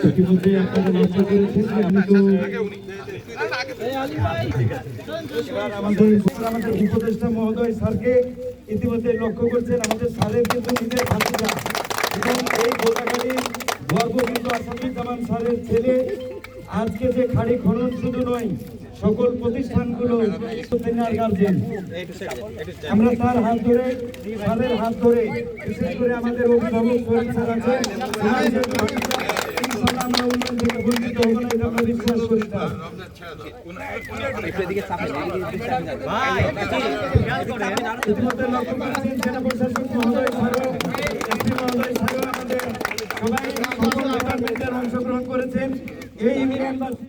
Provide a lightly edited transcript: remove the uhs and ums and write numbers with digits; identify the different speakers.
Speaker 1: ইতিমধ্যে আপনারা লক্ষ্য করেছেন যে আমি তো আমাদের উপদেষ্টা মহোদয় স্যারকে ইতিমধ্যে লক্ষ্য করছেন। আমাদের স্যারের কিন্তু নিজের ভাতিজা এবং এই গোটাখালীর গর্ব কিন্তু আসাদুজ্জামান স্যারের ছেলে। আজকে যে খাড়ি খনন শুধু নয়, সকল প্রতিষ্ঠানগুলো গার্জেন। আমরা তার হাত ধরে, স্যারের হাত ধরে, বিশেষ করে আমাদের অভিভাবক স্যার আছেন, আমরা উন্নয়ন থেকে বঞ্চিত হব না, এটা আমরা বিশ্বাস করি। ইতিমধ্যে লক্ষ্য করেছেন জেলা প্রশাসক মহোদয় স্যারও, এসপি মহোদয় স্যারও আমাদের সবাই সকল ডিপার্টমেন্টের অংশগ্রহণ করেছেন। এই ইউনিয়নবাসী